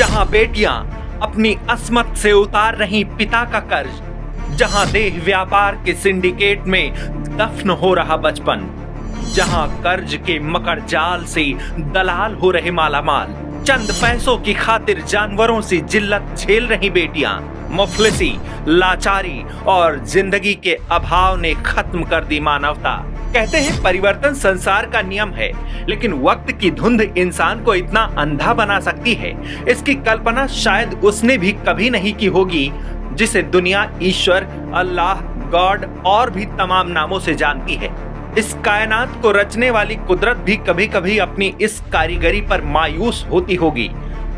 जहां बेटियां अपनी अस्मत से उतार रही पिता का कर्ज, जहां देह व्यापार के सिंडिकेट में दफन हो रहा बचपन, जहां कर्ज के मकर जाल से दलाल हो रहे मालामाल, चंद पैसों की खातिर जानवरों से जिल्लत झेल रही बेटियां, मुफलिसी, लाचारी और जिंदगी के अभाव ने खत्म कर दी मानवता। कहते हैं परिवर्तन संसार का नियम है, लेकिन वक्त की धुंध इंसान को इतना अंधा बना सकती है, इसकी कल्पना शायद उसने भी कभी नहीं की होगी, जिसे दुनिया ईश्वर, अल्लाह, गॉड और भी तमाम नामों से जानती है। इस कायनात को रचने वाली कुदरत भी कभी कभी अपनी इस कारीगरी पर मायूस होती होगी,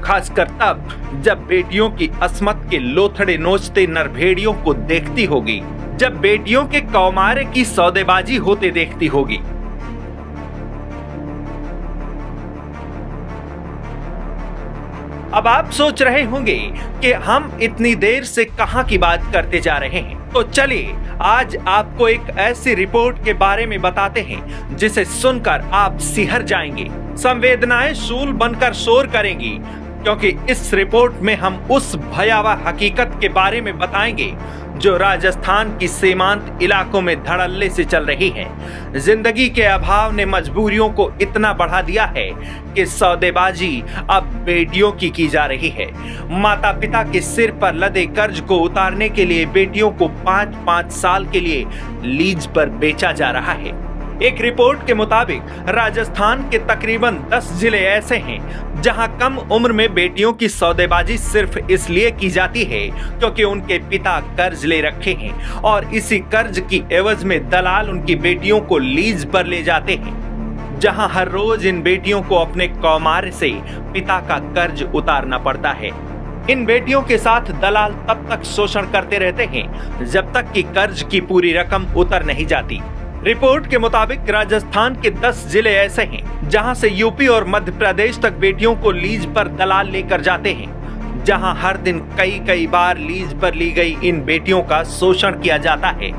खासकर तब जब बेटियों की अस्मत के लोथड़े नोचते नरभेड़ियों को देखती होगी, जब बेटियों के कौमारे की सौदेबाजी होते देखती होगी। अब आप सोच रहे होंगे कि हम इतनी देर से कहां की बात करते जा रहे हैं, तो चलिए आज आपको एक ऐसी रिपोर्ट के बारे में बताते हैं जिसे सुनकर आप सिहर जाएंगे, संवेदनाएं शूल बनकर शोर करेंगी, क्योंकि इस रिपोर्ट में हम उस भयावह हकीकत के बारे में बताएंगे जो राजस्थान की सीमांत इलाकों में धड़ल्ले से चल रही है। जिंदगी के अभाव ने मजबूरियों को इतना बढ़ा दिया है कि सौदेबाजी अब बेटियों की जा रही है। माता पिता के सिर पर लदे कर्ज को उतारने के लिए बेटियों को 5-5 साल के लिए लीज पर बेचा जा रहा है। एक रिपोर्ट के मुताबिक राजस्थान के तकरीबन 10 जिले ऐसे हैं जहां कम उम्र में बेटियों की सौदेबाजी सिर्फ इसलिए की जाती है क्योंकि उनके पिता कर्ज ले रखे हैं और इसी कर्ज की एवज में दलाल उनकी बेटियों को लीज पर ले जाते हैं, जहां हर रोज इन बेटियों को अपने कौमार से पिता का कर्ज उतारना पड़ता है। इन बेटियों के साथ दलाल तब तक शोषण करते रहते हैं जब तक कि कर्ज की पूरी रकम उतर नहीं जाती। रिपोर्ट के मुताबिक राजस्थान के 10 जिले ऐसे हैं जहां से यूपी और मध्य प्रदेश तक बेटियों को लीज पर दलाल लेकर जाते हैं, जहां हर दिन कई बार लीज पर ली गई इन बेटियों का शोषण किया जाता है।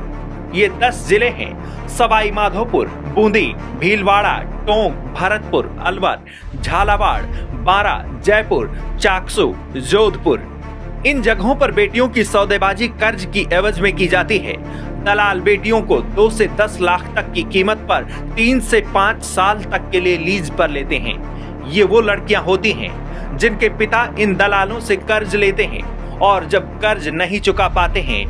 ये 10 जिले हैं सवाई माधोपुर, बूंदी, भीलवाड़ा, टोंक, भरतपुर, अलवर, झालावाड़, बारा, जयपुर, चाकसू, जोधपुर। इन जगहों पर बेटियों की सौदेबाजी कर्ज की एवज में की जाती है। दलाल बेटियों को 2 से 10 लाख तक की कीमत पर 3 से 5 साल तक के लिए लीज पर लेते हैं। ये वो लड़कियां होती हैं जिनके पिता इन दलालों से कर्ज लेते हैं और जब कर्ज नहीं चुका पाते हैं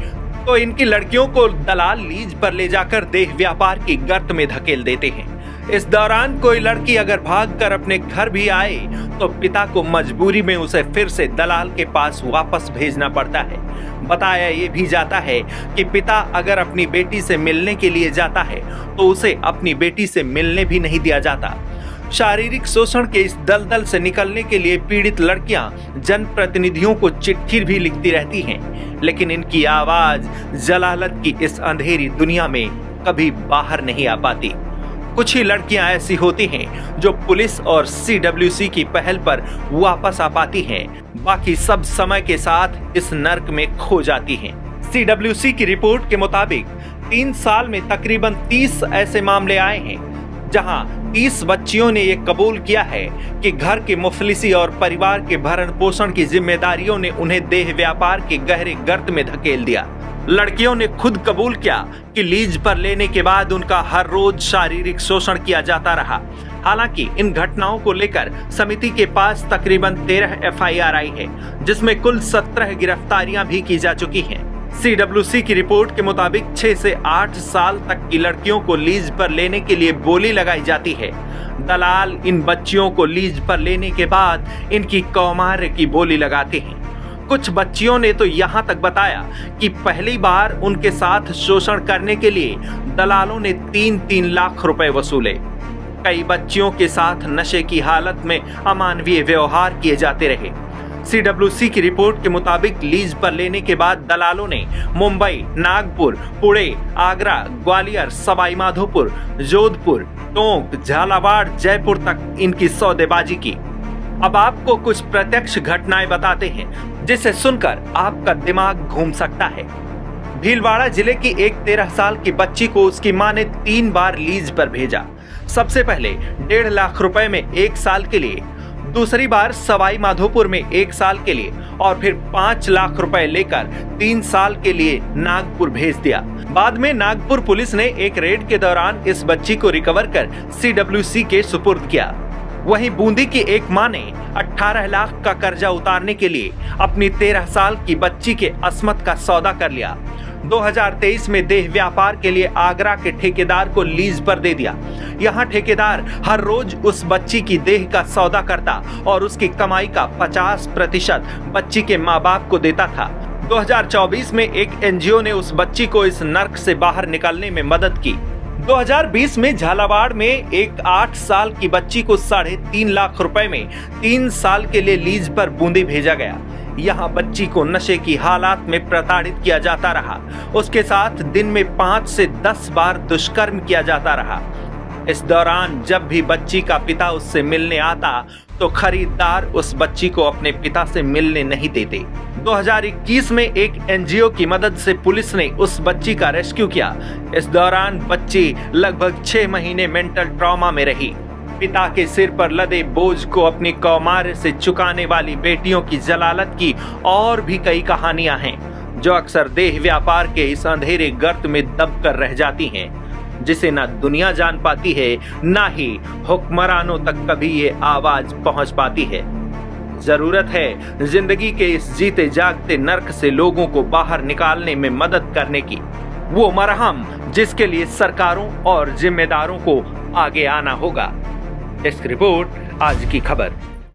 तो इनकी लड़कियों को दलाल लीज पर ले जाकर देह व्यापार की गर्त में धकेल देते हैं। इस दौरान कोई लड़की अगर भागकर अपने घर भी आए तो पिता को मजबूरी में उसे फिर से दलाल के पास वापस भेजना पड़ता है। बताया ये भी जाता है कि पिता अगर अपनी बेटी से मिलने के लिए जाता है तो उसे अपनी बेटी से मिलने भी नहीं दिया जाता। शारीरिक शोषण के इस दलदल से निकलने के लिए पीड़ित लड़कियां जनप्रतिनिधियों को चिट्ठी भी लिखती रहती हैं, लेकिन इनकी आवाज जलालत की इस अंधेरी दुनिया में कभी बाहर नहीं आ पाती। कुछ ही लड़कियां ऐसी होती हैं जो पुलिस और CWC की पहल पर वापस आ पाती हैं, बाकी सब समय के साथ इस नर्क में खो जाती हैं। CWC की रिपोर्ट के मुताबिक 3 साल में तकरीबन 30 ऐसे मामले आए हैं जहां 30 बच्चियों ने ये कबूल किया है कि घर की मुफलिसी और परिवार के भरण पोषण की जिम्मेदारियों ने उन्हें देह व्यापार के गहरे गर्त में धकेल दिया। लड़कियों ने खुद कबूल किया कि लीज पर लेने के बाद उनका हर रोज शारीरिक शोषण किया जाता रहा। हालांकि इन घटनाओं को लेकर समिति के पास तकरीबन 13 FIR आई है, जिसमें कुल 17 गिरफ्तारियां भी की जा चुकी हैं। CWC की रिपोर्ट के मुताबिक 6 से 8 साल तक की लड़कियों को लीज पर लेने के लिए बोली लगाई जाती है। दलाल इन बच्चियों को लीज पर लेने के बाद इनकी कौमार की बोली लगाते हैं। कुछ बच्चियों ने तो यहाँ तक बताया कि पहली बार उनके साथ शोषण करने के लिए दलालों ने 3-3 लाख रुपए वसूले। कई बच्चियों के साथ नशे की हालत में अमानवीय व्यवहार किए जाते रहे। CWC की रिपोर्ट के मुताबिक लीज पर लेने के बाद दलालों ने मुंबई, नागपुर, पुणे, आगरा, ग्वालियर, सवाई माधोपुर, जोधपुर, टोंक, झालावाड़, जयपुर तक इनकी सौदेबाजी की। अब आपको कुछ प्रत्यक्ष घटनाएं बताते हैं जिसे सुनकर आपका दिमाग घूम सकता है। भीलवाड़ा जिले की एक 13 साल की बच्ची को उसकी मां ने 3 बार लीज पर भेजा। सबसे पहले 1.5 लाख रुपए में 1 साल के लिए, दूसरी बार सवाई माधोपुर में 1 साल के लिए और फिर 5 लाख रुपए लेकर 3 साल के लिए नागपुर भेज दिया। बाद में नागपुर पुलिस ने एक रेड के दौरान इस बच्ची को रिकवर कर CWC के सुपुर्द किया। वहीं बूंदी की एक मां ने 18 लाख का कर्जा उतारने के लिए अपनी 13 साल की बच्ची के अस्मत का सौदा कर लिया। 2023 में देह व्यापार के लिए आगरा के ठेकेदार को लीज पर दे दिया। यहाँ ठेकेदार हर रोज उस बच्ची की देह का सौदा करता और उसकी कमाई का 50% बच्ची के माँ बाप को देता था। 2024 में एक NGO ने उस बच्ची को इस नर्क से बाहर निकलने में मदद की। 2020 में झालावाड़ में एक 8 साल की बच्ची को 3.5 लाख रुपए में 3 साल के लिए लीज पर बूंदी भेजा गया। यहाँ बच्ची को नशे की हालात में प्रताड़ित किया जाता रहा। उसके साथ दिन में 5 से 10 बार दुष्कर्म किया जाता रहा। इस दौरान जब भी बच्ची का पिता उससे मिलने आता तो खरीदार उस बच्ची को अपने पिता से मिलने नहीं देते। 2021 में एक NGO की मदद से पुलिस ने उस बच्ची का रेस्क्यू किया। इस दौरान बच्ची लगभग 6 महीने मेंटल ट्रॉमा में रही। पिता के सिर पर लदे बोझ को अपनी कौमार से चुकाने वाली बेटियों की जलालत की और भी कई कहानियां हैं जो अक्सर देह व्यापार के इस अंधेरे गर्त में दब कर रह जाती हैं, जिसे ना दुनिया जान पाती है, ना ही हुक्मरानों तक कभी ये आवाज पहुंच पाती है। जरूरत है जिंदगी के इस जीते जागते नर्क से लोगों को बाहर निकालने में मदद करने की, वो मरहम जिसके लिए सरकारों और जिम्मेदारों को आगे आना होगा। डेस्क रिपोर्ट, आज की खबर।